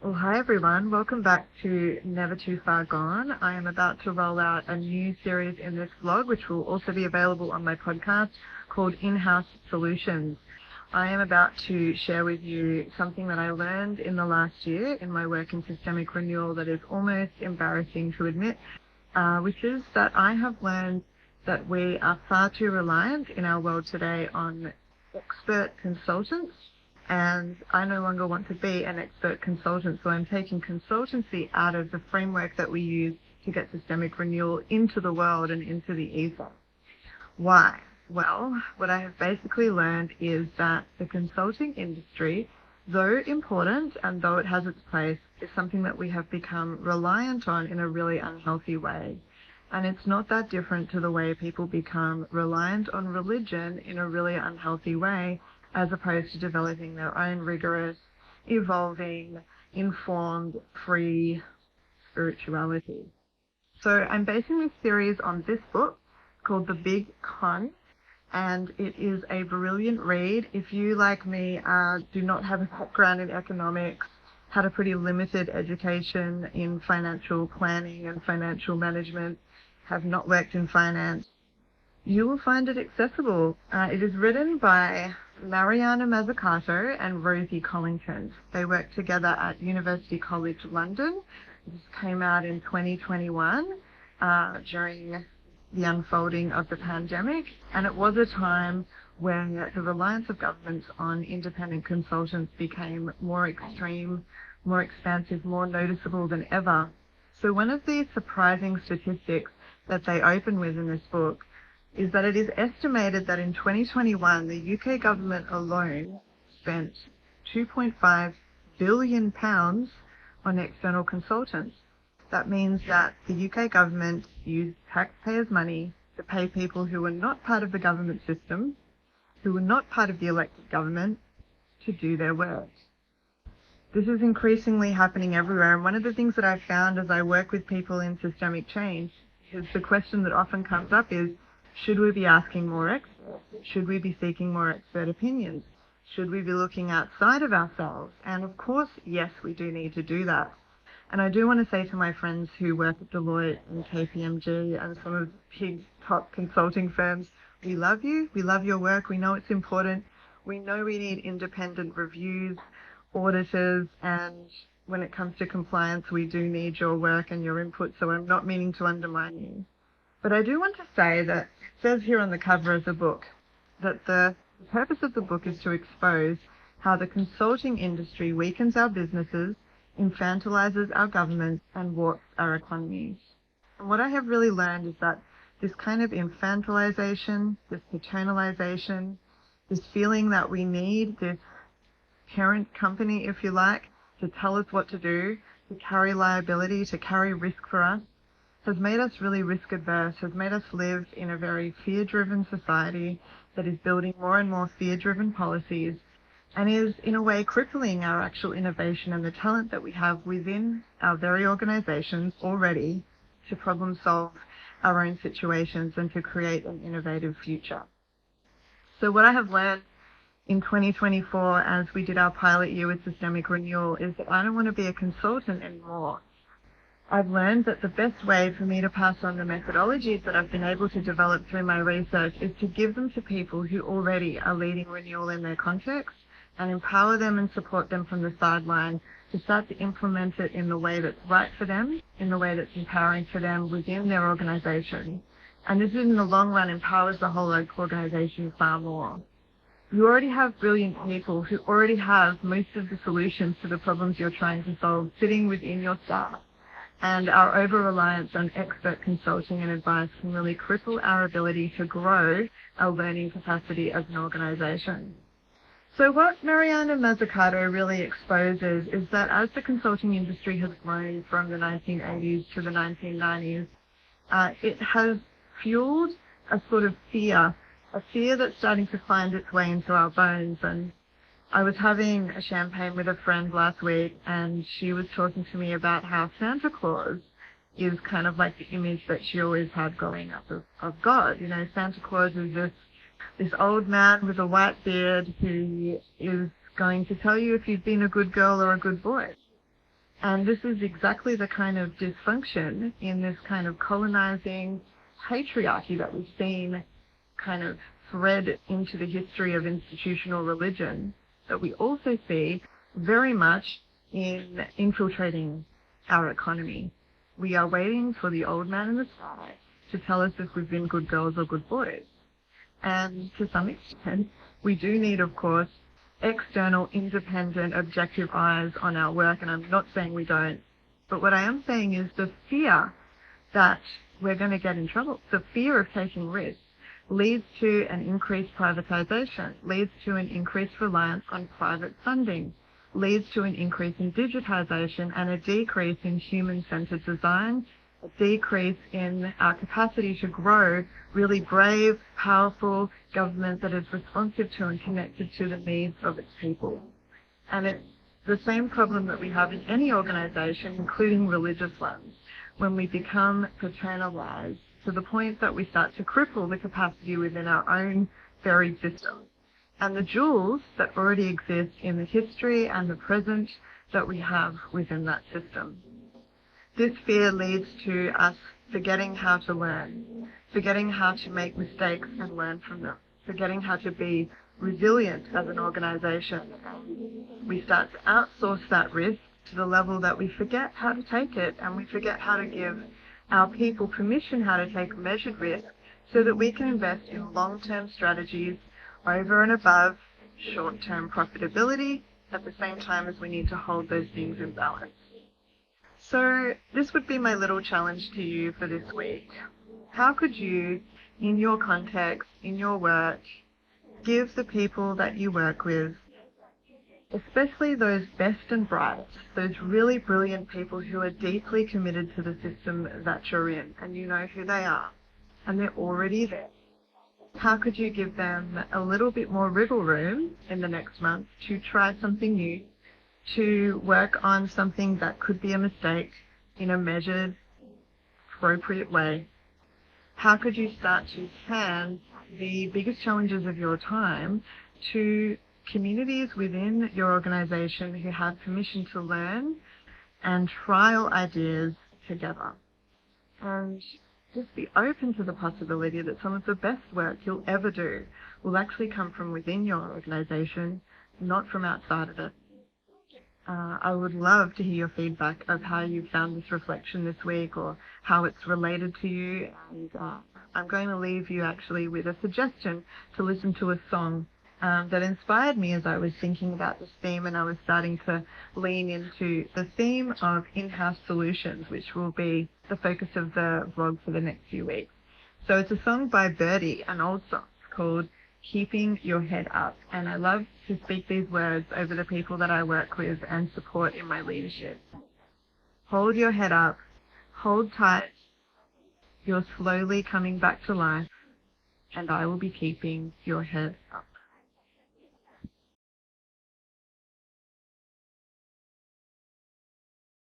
Well, hi everyone. Welcome back to Never Too Far Gone. I am about to roll out a new series in this vlog, which will also be available on my podcast called In-House Solutions. I am about to share with you something that I learned in the last year in my work in systemic renewal that is almost embarrassing to admit, which is that I have learned that we are far too reliant in our world today on expert consultants, and I no longer want to be an expert consultant, so I'm taking consultancy out of the framework that we use to get systemic renewal into the world and into the ether. Why? Well, what I have basically learned is that the consulting industry, though important and though it has its place, is something that we have become reliant on in a really unhealthy way. And it's not that different to the way people become reliant on religion in a really unhealthy way, as opposed to developing their own rigorous, evolving, informed, free spirituality. So I'm basing this series on this book called The Big Con, and it is a brilliant read. If you, like me, do not have a background in economics, had a pretty limited education in financial planning and financial management, have not worked in finance, you will find it accessible. It is written by Mariana Mazzucato and Rosie Collington. They worked together at University College London. This came out in 2021 during the unfolding of the pandemic, and it was a time when the reliance of governments on independent consultants became more extreme, more expansive, more noticeable than ever. So one of the surprising statistics that they open with in this book is that it is estimated that in 2021, the UK government alone spent £2.5 billion on external consultants. That means that the UK government used taxpayers' money to pay people who were not part of the government system, who were not part of the elected government, to do their work. This is increasingly happening everywhere, and one of the things that I've found as I work with people in systemic change is the question that often comes up is, should we be asking more experts? Should we be seeking more expert opinions? Should we be looking outside of ourselves? And of course, yes, we do need to do that. And I do want to say to my friends who work at Deloitte and KPMG and some of the big top consulting firms, we love you. We love your work. We know it's important. We know we need independent reviews, auditors, and when it comes to compliance, we do need your work and your input. So I'm not meaning to undermine you. But I do want to say that it says here on the cover of the book that the purpose of the book is to expose how the consulting industry weakens our businesses, infantilizes our government, and warps our economies. And what I have really learned is that this kind of infantilization, this paternalization, this feeling that we need this parent company, if you like, to tell us what to do, to carry liability, to carry risk for us, has made us really risk adverse, has made us live in a very fear-driven society that is building more and more fear-driven policies, and is in a way crippling our actual innovation and the talent that we have within our very organizations already to problem solve our own situations and to create an innovative future. So what I have learned in 2024 as we did our pilot year with Systemic Renewal is that I don't want to be a consultant anymore. I've learned that the best way for me to pass on the methodologies that I've been able to develop through my research is to give them to people who already are leading renewal in their context and empower them and support them from the sideline to start to implement it in the way that's right for them, in the way that's empowering for them within their organization. And this in the long run empowers the whole organization far more. You already have brilliant people who already have most of the solutions to the problems you're trying to solve sitting within your staff. And our over-reliance on expert consulting and advice can really cripple our ability to grow our learning capacity as an organization. So what Mariana Mazzucato really exposes is that as the consulting industry has grown from the 1980s to the 1990s, it has fueled a sort of fear that's starting to find its way into our bones. And I was having a champagne with a friend last week, and she was talking to me about how Santa Claus is kind of like the image that she always had growing up of God. You know, Santa Claus is this old man with a white beard who is going to tell you if you've been a good girl or a good boy. And this is exactly the kind of dysfunction in this kind of colonizing patriarchy that we've seen kind of thread into the history of institutional religion that we also see very much in infiltrating our economy. We are waiting for the old man in the sky to tell us if we've been good girls or good boys. And to some extent, we do need, of course, external, independent, objective eyes on our work, and I'm not saying we don't. But what I am saying is the fear that we're going to get in trouble, the fear of taking risks, leads to an increased privatization, leads to an increased reliance on private funding, leads to an increase in digitization and a decrease in human-centered design, a decrease in our capacity to grow really brave, powerful government that is responsive to and connected to the needs of its people. And it's the same problem that we have in any organization, including religious ones, when we become paternalized to the point that we start to cripple the capacity within our own very system. And the jewels that already exist in the history and the present that we have within that system. This fear leads to us forgetting how to learn, forgetting how to make mistakes and learn from them, forgetting how to be resilient as an organization. We start to outsource that risk to the level that we forget how to take it, and we forget how to give our people permission how to take measured risk so that we can invest in long-term strategies over and above short-term profitability at the same time as we need to hold those things in balance. So this would be my little challenge to you for this week. How could you, in your context, in your work, give the people that you work with, especially those best and brightest, those really brilliant people who are deeply committed to the system that you're in, and you know who they are, and they're already there. How could you give them a little bit more wriggle room in the next month to try something new, to work on something that could be a mistake in a measured, appropriate way? How could you start to hand the biggest challenges of your time to communities within your organization who have permission to learn and trial ideas together? And just be open to the possibility that some of the best work you'll ever do will actually come from within your organization, not from outside of it. I would love to hear your feedback of how you found this reflection this week or how it's related to you. And I'm going to leave you actually with a suggestion to listen to a song that inspired me as I was thinking about this theme, and I was starting to lean into the theme of in-house solutions, which will be the focus of the vlog for the next few weeks. So it's a song by Birdie, an old song called Keeping Your Head Up, and I love to speak these words over the people that I work with and support in my leadership. Hold your head up, hold tight, you're slowly coming back to life, and I will be keeping your head up.